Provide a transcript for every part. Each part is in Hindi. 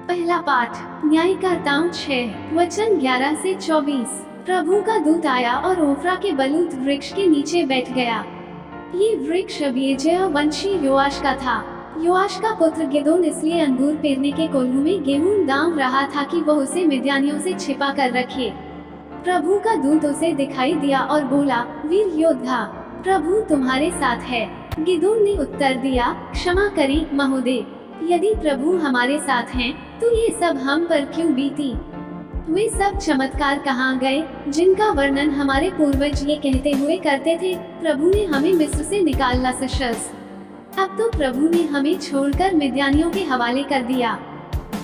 पहला पाठ न्यायकर्ताओं 6 वचन 11 से 24। प्रभु का दूत आया और ओफ्रा के बलूत वृक्ष के नीचे बैठ गया। ये वृक्ष अबीएजेर वंशी योआश का था। योआश का पुत्र गिदोन इसलिए अंगूर पेरने के कोल्हू में गेहूं दाम रहा था कि वह उसे मिद्यानियों से छिपा कर रखे। प्रभु का दूत उसे दिखाई दिया और बोला, वीर योद्धा, प्रभु तुम्हारे साथ है। गिदोन ने उत्तर दिया, क्षमा करें महोदय, यदि प्रभु हमारे साथ हैं, तो ये सब हम पर क्यों बीती? वे सब चमत्कार कहाँ गए जिनका वर्णन हमारे पूर्वज ये कहते हुए करते थे, प्रभु ने हमें मिस्र से निकाला सशस्त्र। अब तो प्रभु ने हमें छोड़कर मिद्यानियों के हवाले कर दिया।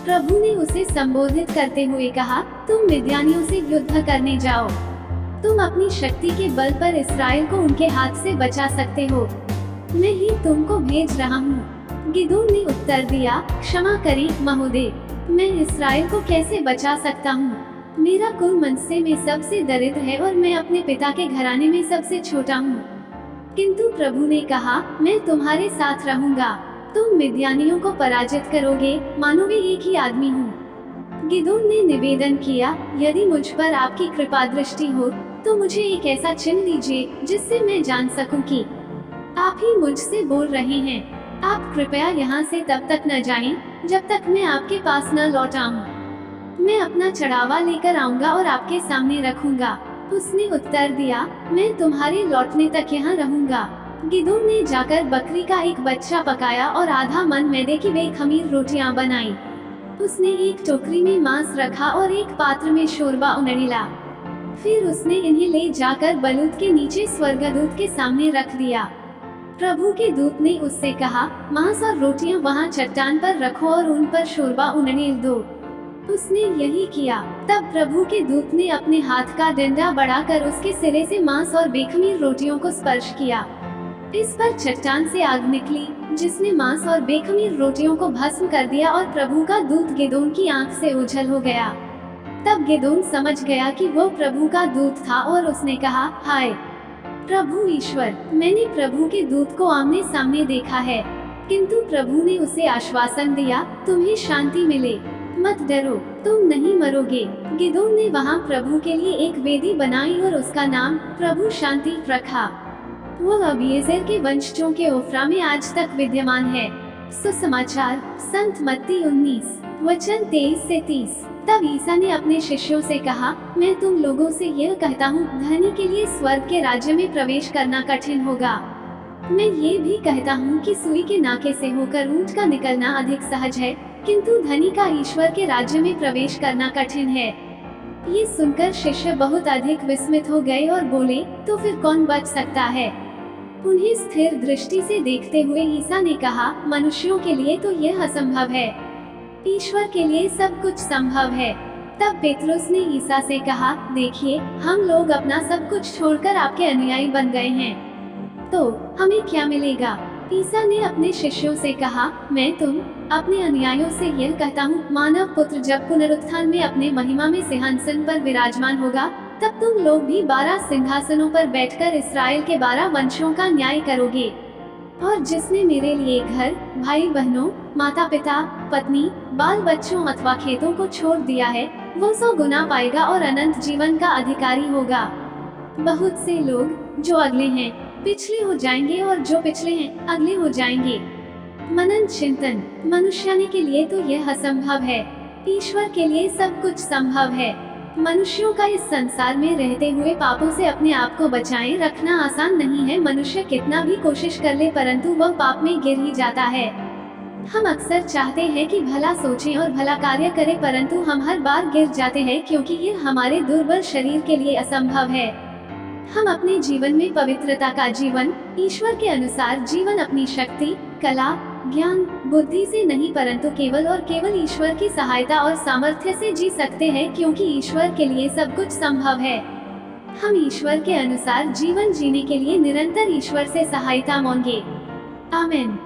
प्रभु ने उसे संबोधित करते हुए कहा, तुम मिद्यानियों से युद्ध करने जाओ। तुम अपनी शक्ति के बल पर इस्राएल को उनके हाथ से बचा सकते हो। मैं ही तुमको भेज रहा हूँ। गिदोन ने उत्तर दिया, क्षमा करें महोदय, मैं इस्राएल को कैसे बचा सकता हूँ? मेरा कुल मनसे में सबसे दरिद्र है और मैं अपने पिता के घराने में सबसे छोटा हूँ। किंतु प्रभु ने कहा, मैं तुम्हारे साथ रहूँगा। तुम मिद्यानियों को पराजित करोगे, मानो वे एक ही आदमी हूँ। गिदोन ने निवेदन किया, यदि मुझ पर आपकी कृपा दृष्टि हो, तो मुझे एक ऐसा चिन्ह दीजिए जिससे मैं जान सकूं कि आप ही मुझसे बोल रहे हैं। आप कृपया यहाँ से तब तक न जाएं, जब तक मैं आपके पास न लौट आऊं। मैं अपना चढ़ावा लेकर आऊंगा और आपके सामने रखूंगा। उसने उत्तर दिया, मैं तुम्हारे लौटने तक यहाँ रहूंगा। गिदोन ने जाकर बकरी का एक बच्चा पकाया और आधा मन मैदे की वे खमीर रोटियां बनाई। उसने एक टोकरी में मांस रखा और एक पात्र में शोरबा उंडेला। फिर उसने इन्हें ले जाकर बलूत के नीचे स्वर्गदूत के सामने रख दिया। प्रभु के दूत ने उससे कहा, मांस और रोटियां वहां चट्टान पर रखो और उन पर शोरबा उंडेल दो। उसने यही किया। तब प्रभु के दूत ने अपने हाथ का डंडा बढ़ाकर उसके सिरे से मांस और बेखमीर रोटियों को स्पर्श किया। इस पर चट्टान से आग निकली, जिसने मांस और बेखमीर रोटियों को भस्म कर दिया और प्रभु का दूत गिदोन की आंख से ओझल हो गया। तब गिदोन समझ गया कि वो प्रभु का दूत था और उसने कहा, हाय प्रभु ईश्वर, मैंने प्रभु के दूत को आमने सामने देखा है। किंतु प्रभु ने उसे आश्वासन दिया, तुम्हें शांति मिले, मत डरो, तुम नहीं मरोगे। गिदोन ने वहाँ प्रभु के लिए एक वेदी बनाई और उसका नाम प्रभु शांति रखा। वह अबीएजेर के वंशजों के ओफ्रा में आज तक विद्यमान है। सुसमाचार संत मत्ती 19 वचन 23 से 30। तब ईसा ने अपने शिष्यों से कहा, मैं तुम लोगों से यह कहता हूँ, धनी के लिए स्वर्ग के राज्य में प्रवेश करना कठिन होगा। मैं ये भी कहता हूँ कि सुई के नाके से होकर ऊंट का निकलना अधिक सहज है, किंतु धनी का ईश्वर के राज्य में प्रवेश करना कठिन है। ये सुनकर शिष्य बहुत अधिक विस्मित हो गए और बोले, तो फिर कौन बच सकता है? उन्हें स्थिर दृष्टि से देखते हुए ईसा ने कहा, मनुष्यों के लिए तो यह असंभव है, ईश्वर के लिए सब कुछ संभव है। तब पेतरुस ने ईसा से कहा, देखिए, हम लोग अपना सब कुछ छोड़कर आपके अनुयायी बन गए हैं, तो हमें क्या मिलेगा? ईसा ने अपने शिष्यों से कहा, मैं तुम अपने अनुयायियों से यह कहता हूँ, मानव पुत्र जब पुनरुत्थान में अपने महिमा में सिंहासन पर विराजमान होगा, तब तुम लोग भी 12 सिंहासनों पर बैठकर इस्राएल के 12 वंशों का न्याय करोगे। और जिसने मेरे लिए घर, भाई बहनों, माता पिता, पत्नी, बाल बच्चों अथवा खेतों को छोड़ दिया है, वो 100 गुना पाएगा और अनंत जीवन का अधिकारी होगा। बहुत से लोग जो अगले हैं पिछले हो जाएंगे और जो पिछले हैं अगले हो जाएंगे। मनन चिंतन। मनुष्य के लिए तो यह असंभव है, ईश्वर के लिए सब कुछ संभव है। मनुष्यों का इस संसार में रहते हुए पापों से अपने आप को बचाए रखना आसान नहीं है। मनुष्य कितना भी कोशिश कर ले, परंतु वह पाप में गिर ही जाता है। हम अक्सर चाहते हैं कि भला सोचें और भला कार्य करें, परंतु हम हर बार गिर जाते हैं, क्योंकि ये हमारे दुर्बल शरीर के लिए असंभव है। हम अपने जीवन में पवित्रता का जीवन, ईश्वर के अनुसार जीवन अपनी शक्ति, कला, ज्ञान, बुद्धि से नहीं, परंतु केवल और केवल ईश्वर की सहायता और सामर्थ्य से जी सकते हैं, क्योंकि ईश्वर के लिए सब कुछ संभव है। हम ईश्वर के अनुसार जीवन जीने के लिए निरंतर ईश्वर से सहायता मांगे। आमीन।